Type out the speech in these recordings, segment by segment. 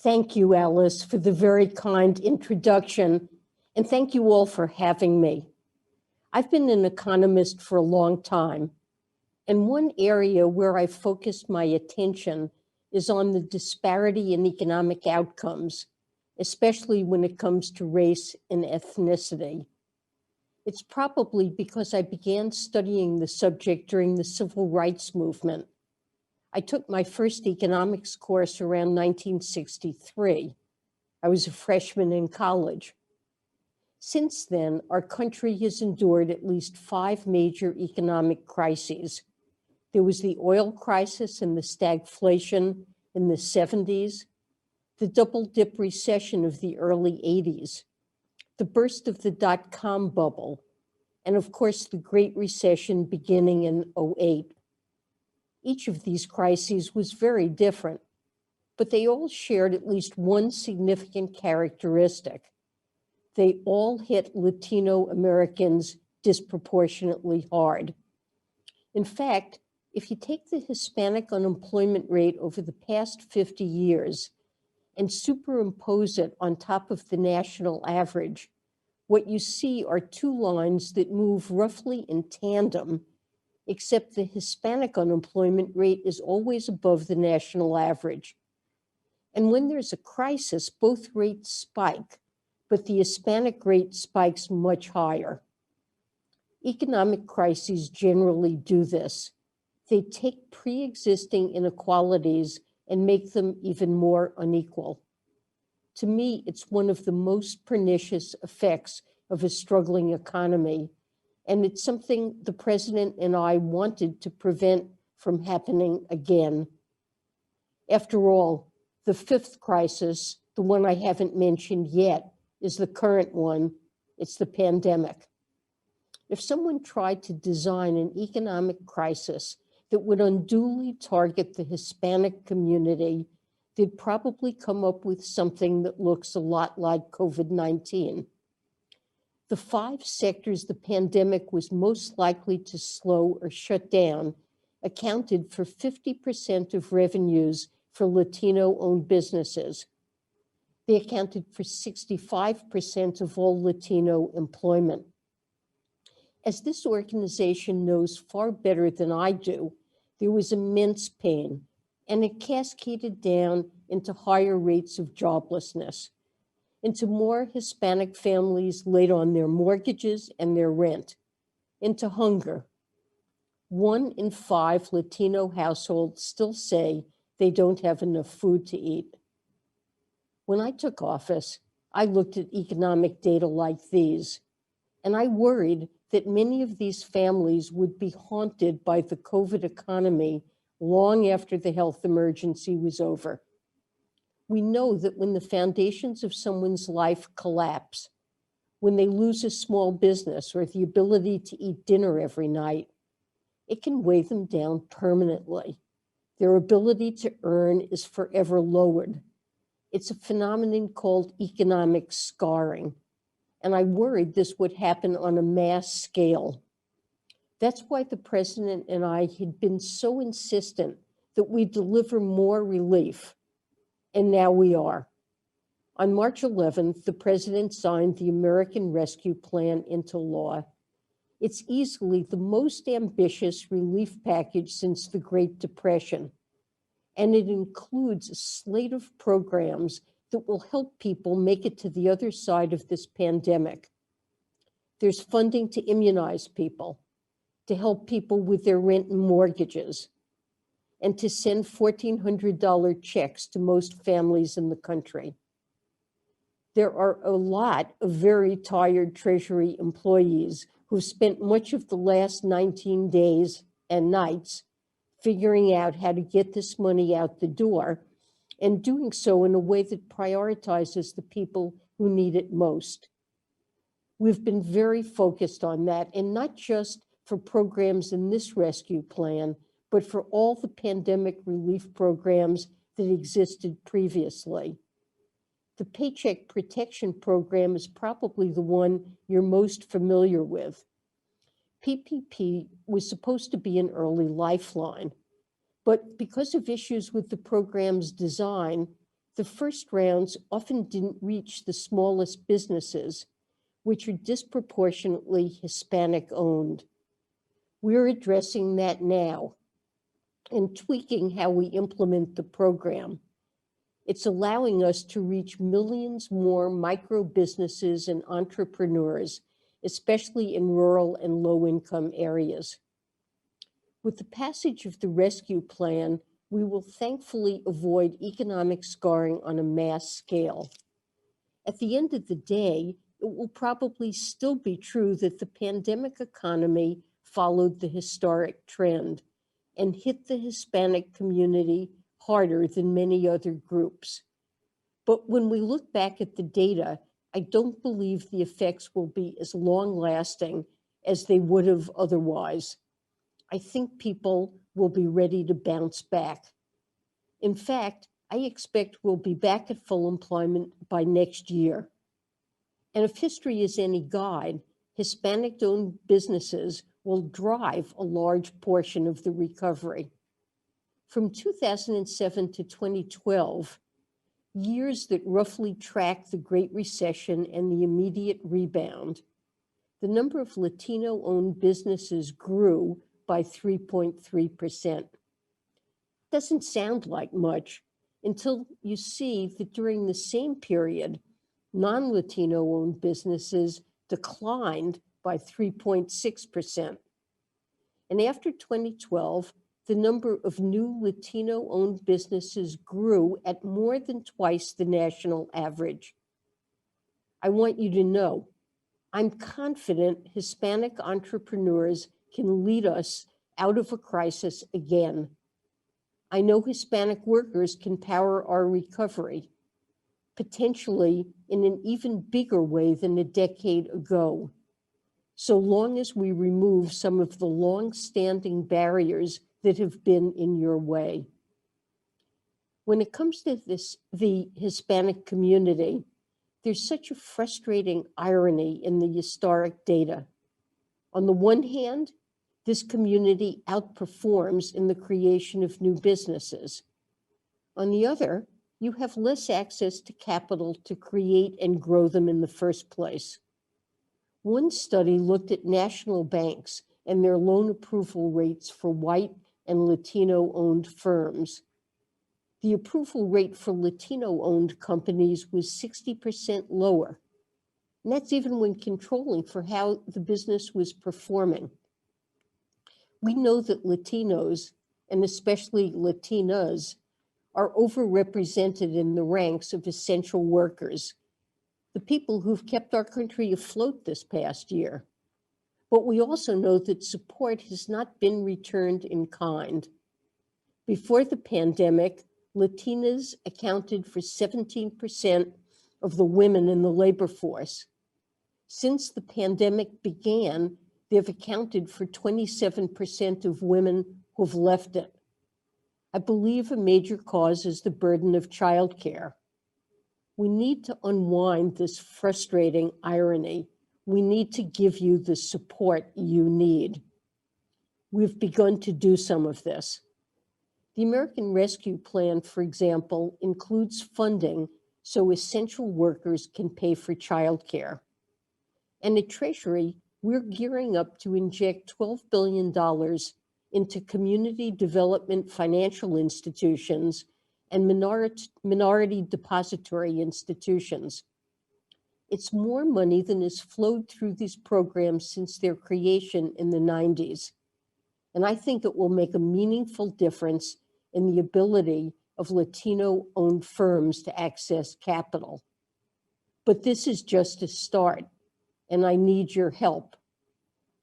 Thank you, Alice, for the very kind introduction, and thank you all for having me. I've been an economist for a long time, and one area where I've focused my attention is on the disparity in economic outcomes, especially when it comes to race and ethnicity. It's probably because I began studying the subject during the civil rights movement. I took my first economics course around 1963. I was a freshman in college. Since then, our country has endured at least 5 major economic crises. There was the oil crisis and the stagflation in the 70s, the double dip recession of the early 80s, the burst of the dot-com bubble, and of course, the Great Recession beginning in '08. Each of these crises was very different, but they all shared at least one significant characteristic. They all hit Latino Americans disproportionately hard. In fact, if you take the Hispanic unemployment rate over the past 50 years and superimpose it on top of the national average, what you see are 2 lines that move roughly in tandem, except the Hispanic unemployment rate is always above the national average. And when there's a crisis, both rates spike, but the Hispanic rate spikes much higher. Economic crises generally do this. They take pre-existing inequalities and make them even more unequal. To me, it's one of the most pernicious effects of a struggling economy, and it's something the president and I wanted to prevent from happening again. After all, the 5th crisis, the one I haven't mentioned yet, is the current one. It's the pandemic. If someone tried to design an economic crisis that would unduly target the Hispanic community, they'd probably come up with something that looks a lot like COVID-19. The 5 sectors the pandemic was most likely to slow or shut down accounted for 50% of revenues for Latino-owned businesses. They accounted for 65% of all Latino employment. As this organization knows far better than I do, there was immense pain, and it cascaded down into higher rates of joblessness, into more Hispanic families late on their mortgages and their rent, into hunger. 1 in 5 Latino households still say they don't have enough food to eat. When I took office, I looked at economic data like these, and I worried that many of these families would be haunted by the COVID economy long after the health emergency was over. We know that when the foundations of someone's life collapse, when they lose a small business or the ability to eat dinner every night, it can weigh them down permanently. Their ability to earn is forever lowered. It's a phenomenon called economic scarring, and I worried this would happen on a mass scale. That's why the president and I had been so insistent that we deliver more relief, and now we are. On March 11th, the president signed the American Rescue Plan into law. It's easily the most ambitious relief package since the Great Depression, and it includes a slate of programs that will help people make it to the other side of this pandemic. There's funding to immunize people, to help people with their rent and mortgages, and to send $1,400 checks to most families in the country. There are a lot of very tired Treasury employees who've spent much of the last 19 days and nights figuring out how to get this money out the door, and doing so in a way that prioritizes the people who need it most. We've been very focused on that, and not just for programs in this rescue plan, but for all the pandemic relief programs that existed previously. The Paycheck Protection Program is probably the one you're most familiar with. PPP was supposed to be an early lifeline, but because of issues with the program's design, The first rounds often didn't reach the smallest businesses, which are disproportionately Hispanic owned. We're addressing that now and tweaking how we implement the program. It's allowing us to reach millions more micro businesses and entrepreneurs, especially in rural and low-income areas. With the passage of the rescue plan, we will thankfully avoid economic scarring on a mass scale. At the end of the day, it will probably still be true that the pandemic economy followed the historic trend and hit the Hispanic community harder than many other groups. But when we look back at the data, I don't believe the effects will be as long-lasting as they would have otherwise. I think people will be ready to bounce back. In fact, I expect we'll be back at full employment by next year. And if history is any guide, Hispanic-owned businesses will drive a large portion of the recovery. From 2007 to 2012, years that roughly track the Great Recession and the immediate rebound, the number of Latino-owned businesses grew by 3.3%. Doesn't sound like much until you see that during the same period, non-Latino-owned businesses declined by 3.6%. And after 2012, the number of new Latino-owned businesses grew at more than twice the national average. I want you to know, I'm confident Hispanic entrepreneurs can lead us out of a crisis again. I know Hispanic workers can power our recovery, potentially in an even bigger way than a decade ago, so long as we remove some of the long-standing barriers that have been in your way. When it comes to the Hispanic community, there's such a frustrating irony in the historic data. On the one hand, this community outperforms in the creation of new businesses. On the other, you have less access to capital to create and grow them in the first place. One study looked at national banks and their loan approval rates for white and Latino-owned firms. The approval rate for Latino-owned companies was 60% lower. And that's even when controlling for how the business was performing. We know that Latinos, and especially Latinas, are overrepresented in the ranks of essential workers, the people who've kept our country afloat this past year. But we also know that support has not been returned in kind. Before the pandemic, Latinas accounted for 17% of the women in the labor force. Since the pandemic began, they've accounted for 27% of women who've left it. I believe a major cause is the burden of childcare. We need to unwind this frustrating irony. We need to give you the support you need. We've begun to do some of this. The American Rescue Plan, for example, includes funding so essential workers can pay for childcare. And at Treasury, we're gearing up to inject $12 billion into community development financial institutions and minority depository institutions. It's more money than has flowed through these programs since their creation in the 90s. And I think it will make a meaningful difference in the ability of Latino-owned firms to access capital. But this is just a start, and I need your help.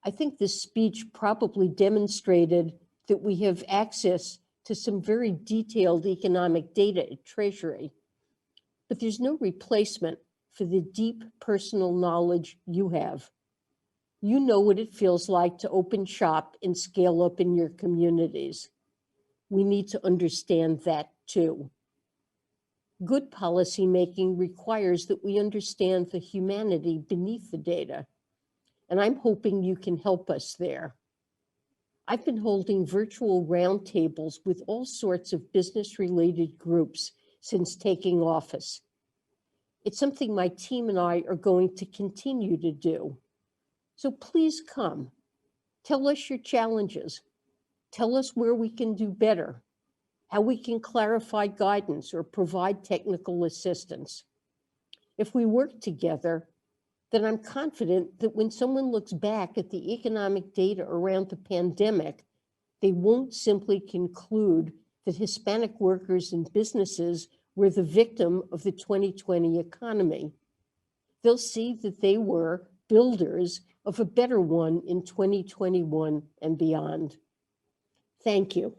I think this speech probably demonstrated that we have access to some very detailed economic data at Treasury, but there's no replacement for the deep personal knowledge you have. You know what it feels like to open shop and scale up in your communities. We need to understand that too. Good policymaking requires that we understand the humanity beneath the data, and I'm hoping you can help us there. I've been holding virtual roundtables with all sorts of business-related groups since taking office. It's something my team and I are going to continue to do. So please come. Tell us your challenges. Tell us where we can do better, how we can clarify guidance or provide technical assistance. If we work together, then I'm confident that when someone looks back at the economic data around the pandemic, they won't simply conclude that Hispanic workers and businesses were the victim of the 2020 economy. They'll see that they were builders of a better one in 2021 and beyond. Thank you.